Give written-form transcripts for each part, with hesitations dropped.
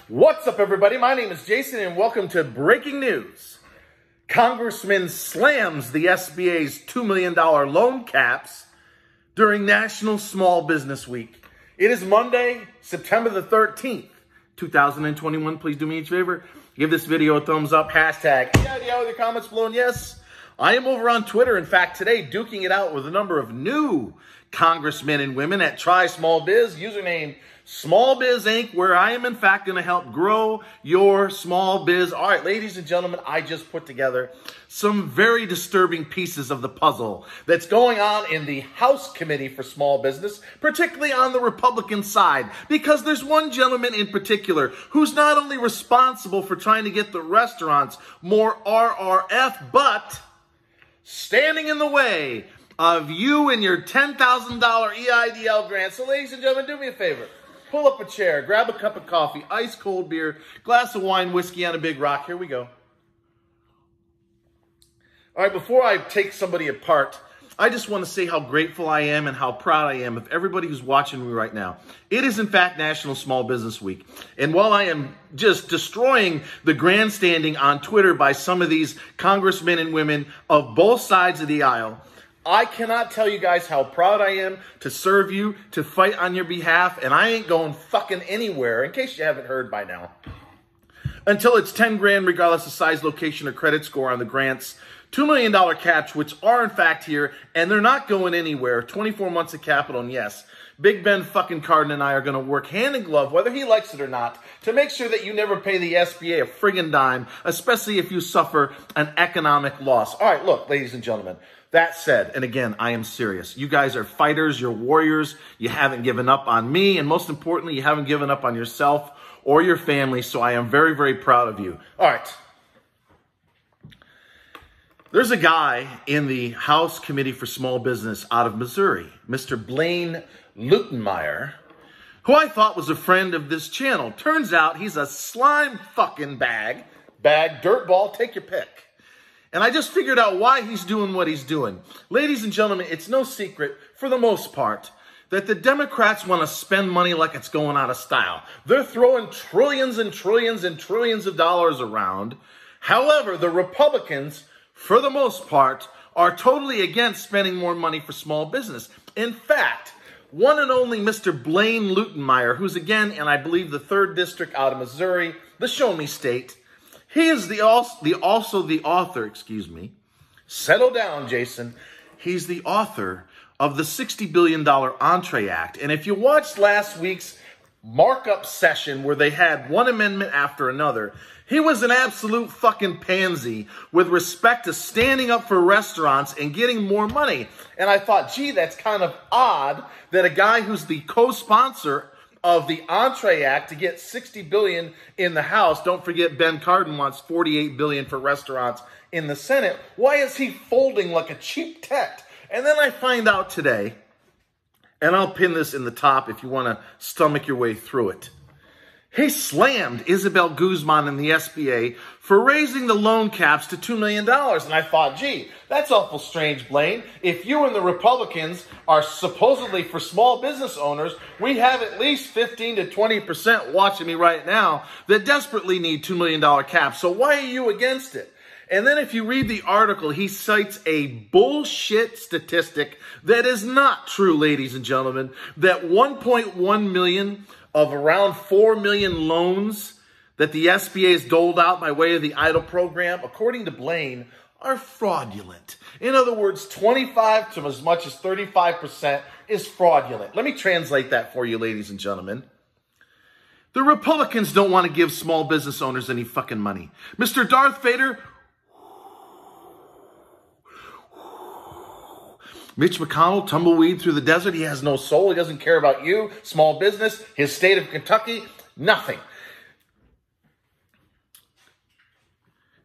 What's up, everybody? My name is Jason, and welcome to Breaking News. Congressman slams the SBA's $2 million loan caps during National Small Business Week. It is Monday, September the 13th, 2021. Please do me a favor. Give this video a thumbs up. Hashtag Eidl with your comments below. And yes, I am over on Twitter. In fact, today, duking it out with a number of new congressmen and women at Try Small Biz, username Small Biz Inc., where I am, in fact, going to help grow your small biz. All right, ladies and gentlemen, I just put together some very disturbing pieces of the puzzle that's going on in the House Committee for Small Business, particularly on the Republican side, because there's one gentleman in particular who's not only responsible for trying to get the restaurants more RRF, but standing in the way of you and your $10,000 EIDL grant. So, ladies and gentlemen, do me a favor. Pull up a chair, grab a cup of coffee, ice cold beer, glass of wine, whiskey on a big rock. Here we go. All right, before I take somebody apart, I just want to say how grateful I am and how proud I am of everybody who's watching me right now. It is, in fact, National Small Business Week. And while I am just destroying the grandstanding on Twitter by some of these congressmen and women of both sides of the aisle, I cannot tell you guys how proud I am to serve you, to fight on your behalf, and I ain't going fucking anywhere, in case you haven't heard by now, until it's 10 grand regardless of size, location, or credit score on the grants. $2 million caps, which are in fact here, and they're not going anywhere. 24 months of capital, and yes, Big Ben fucking Cardin and I are going to work hand in glove, whether he likes it or not, to make sure that you never pay the SBA a friggin' dime, especially if you suffer an economic loss. All right, look, ladies and gentlemen, that said, and again, I am serious. You guys are fighters, you're warriors, you haven't given up on me, and most importantly, you haven't given up on yourself or your family, so I am very, very proud of you. All right. There's a guy in the House Committee for Small Business out of Missouri, Mr. BLAINE who I thought was a friend of this channel. Turns out he's a slime fucking bag, dirtball, take your pick. And I just figured out why he's doing what he's doing. Ladies and gentlemen, it's no secret, for the most part, that the Democrats want to spend money like it's going out of style. They're throwing trillions and trillions and trillions of dollars around. However, the Republicans, for the most part, are totally against spending more money for small business. In fact, one and only Mr. BLAINE, who's again, and I believe the 3rd District out of Missouri, the Show Me State, he is also the author, settle down, Jason. He's the author of the $60 billion Entree Act. And if you watched last week's markup session where they had one amendment after another, he was an absolute fucking pansy with respect to standing up for restaurants and getting more money. And I thought, gee, that's kind of odd that a guy who's the co-sponsor of the Entree Act to get $60 billion in the House. Don't forget, Ben Cardin wants $48 billion for restaurants in the Senate. Why is he folding like a cheap tet? And then I find out today, and I'll pin this in the top if you want to stomach your way through it. He slammed Isabel Guzman and the SBA for raising the loan caps to $2 million. And I thought, gee, that's awful strange, BLAINE. If you and the Republicans are supposedly for small business owners, we have at least 15 to 20% watching me right now that desperately need $2 million caps. So why are you against it? And then if you read the article, he cites a bullshit statistic that is not true, ladies and gentlemen, that 1.1 million of around 4 million loans that the SBA has doled out by way of the Eidl program, according to BLAINE, are fraudulent. In other words, 25 to as much as 35% is fraudulent. Let me translate that for you, ladies and gentlemen. The Republicans don't want to give small business owners any fucking money. Mr. Darth Vader, Mitch McConnell, tumbleweed through the desert. He has no soul. He doesn't care about you, small business, his state of Kentucky, nothing.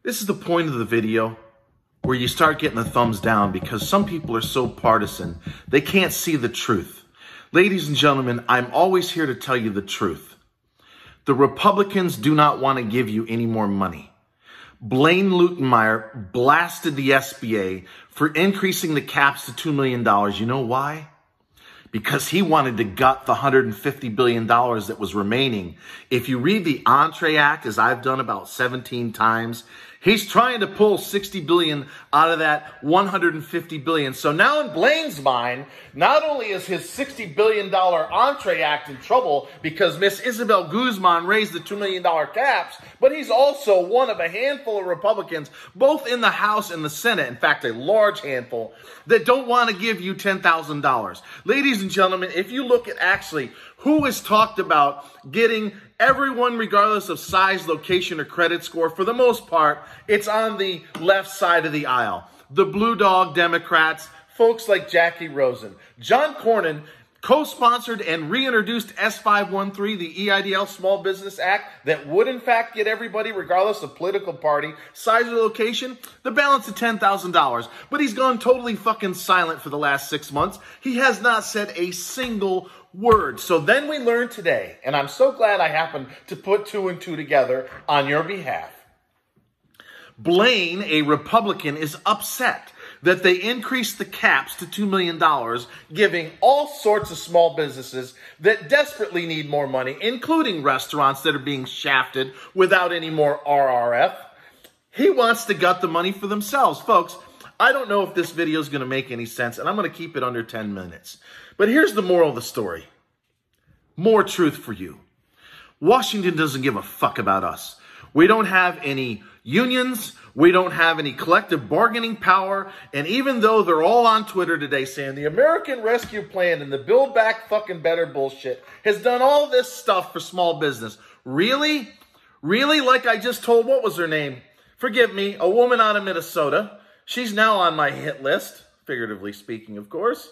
This is the point of the video where you start getting a thumbs down because some people are so partisan, they can't see the truth. Ladies and gentlemen, I'm always here to tell you the truth. The Republicans do not want to give you any more money. BLAINE blasted the SBA for increasing the caps to $2 million. You know why? because he wanted to gut the $150 billion that was remaining. If you read the Entree Act, as I've done about 17 times, he's trying to pull $60 billion out of that $150 billion. So now in BLAINE's mind, not only is his $60 billion Entree Act in trouble because Miss Isabel Guzman raised the $2 million caps, but he's also one of a handful of Republicans, both in the House and the Senate, in fact, a large handful, that don't want to give you $10,000. Ladies and gentlemen, if you look at actually who has talked about getting everyone, regardless of size, location, or credit score, for the most part, it's on the left side of the aisle. The Blue Dog Democrats, folks like Jackie Rosen. John Cornyn co-sponsored and reintroduced S513, the EIDL Small Business Act, that would in fact get everybody, regardless of political party, size, or location, the balance of $10,000. But he's gone totally fucking silent for the last 6 months. He has not said a single word. So then we learned today, and I'm so glad I happened to put 2 and 2 together on your behalf. BLAINE, a Republican, is upset that they increased the caps to $2 million, giving all sorts of small businesses that desperately need more money, including restaurants that are being shafted without any more RRF. He wants to gut the money for themselves. Folks, I don't know if this video is going to make any sense, and I'm going to keep it under 10 minutes. But here's the moral of the story. More truth for you. Washington doesn't give a fuck about us. We don't have any unions. We don't have any collective bargaining power. And even though they're all on Twitter today saying the American Rescue Plan and the Build Back fucking Better bullshit has done all this stuff for small business. Really? Really? Like I just told, what was her name? Forgive me, a woman out of Minnesota. She's now on my hit list, figuratively speaking, of course.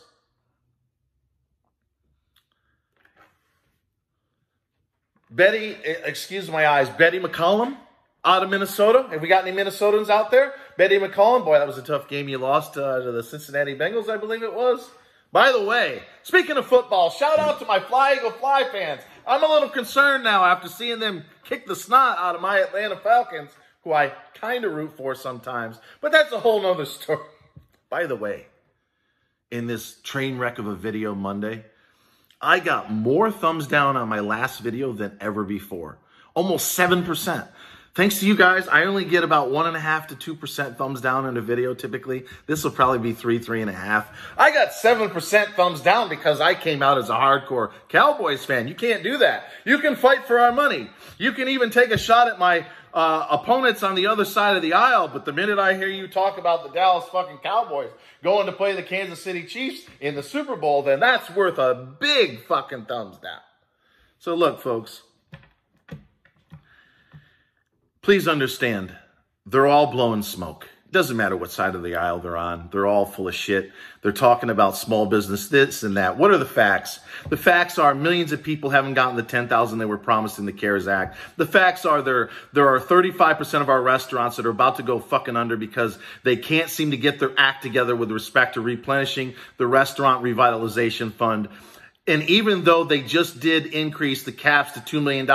Betty, excuse my eyes, Betty McCollum out of Minnesota. Have we got any Minnesotans out there? Betty McCollum, boy, that was a tough game you lost to the Cincinnati Bengals, I believe it was. By the way, speaking of football, shout out to my Fly Eagle Fly fans. I'm a little concerned now after seeing them kick the snot out of my Atlanta Falcons, who I kind of root for sometimes. But that's a whole nother story. By the way, in this train wreck of a video Monday, I got more thumbs down on my last video than ever before. Almost 7%. Thanks to you guys, I only get about 1.5 to 2% thumbs down in a video typically. This will probably be 3.5. I got 7% thumbs down because I came out as a hardcore Cowboys fan. You can't do that. You can fight for our money. You can even take a shot at my opponents on the other side of the aisle, but the minute I hear you talk about the Dallas fucking Cowboys going to play the Kansas City Chiefs in the Super Bowl, then that's worth a big fucking thumbs down. So look, folks, please understand, they're all blowing smoke. It doesn't matter what side of the aisle they're on. They're all full of shit. They're talking about small business, this and that. What are the facts? The facts are millions of people haven't gotten the $10,000 they were promised in the CARES Act. The facts are there are 35% of our restaurants that are about to go fucking under because they can't seem to get their act together with respect to replenishing the Restaurant Revitalization Fund. And even though they just did increase the caps to $2 million,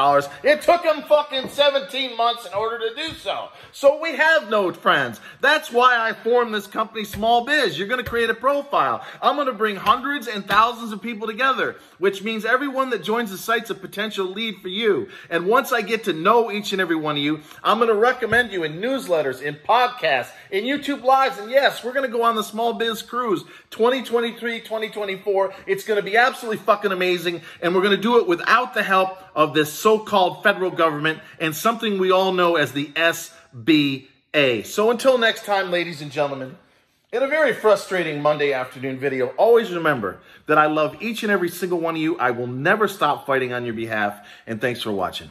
it took them fucking 17 months in order to do so. So we have no friends. That's why I formed this company, Small Biz. You're going to create a profile. I'm going to bring hundreds and thousands of people together, which means everyone that joins the site's a potential lead for you. And once I get to know each and every one of you, I'm going to recommend you in newsletters, in podcasts, in YouTube Lives. And yes, we're going to go on the Small Biz Cruise 2023, 2024. It's going to be absolutely fucking amazing, and we're going to do it without the help of this so-called federal government and something we all know as the SBA. So until next time, ladies and gentlemen, in a very frustrating Monday afternoon video, always remember that I love each and every single one of you. I will never stop fighting on your behalf, and thanks for watching.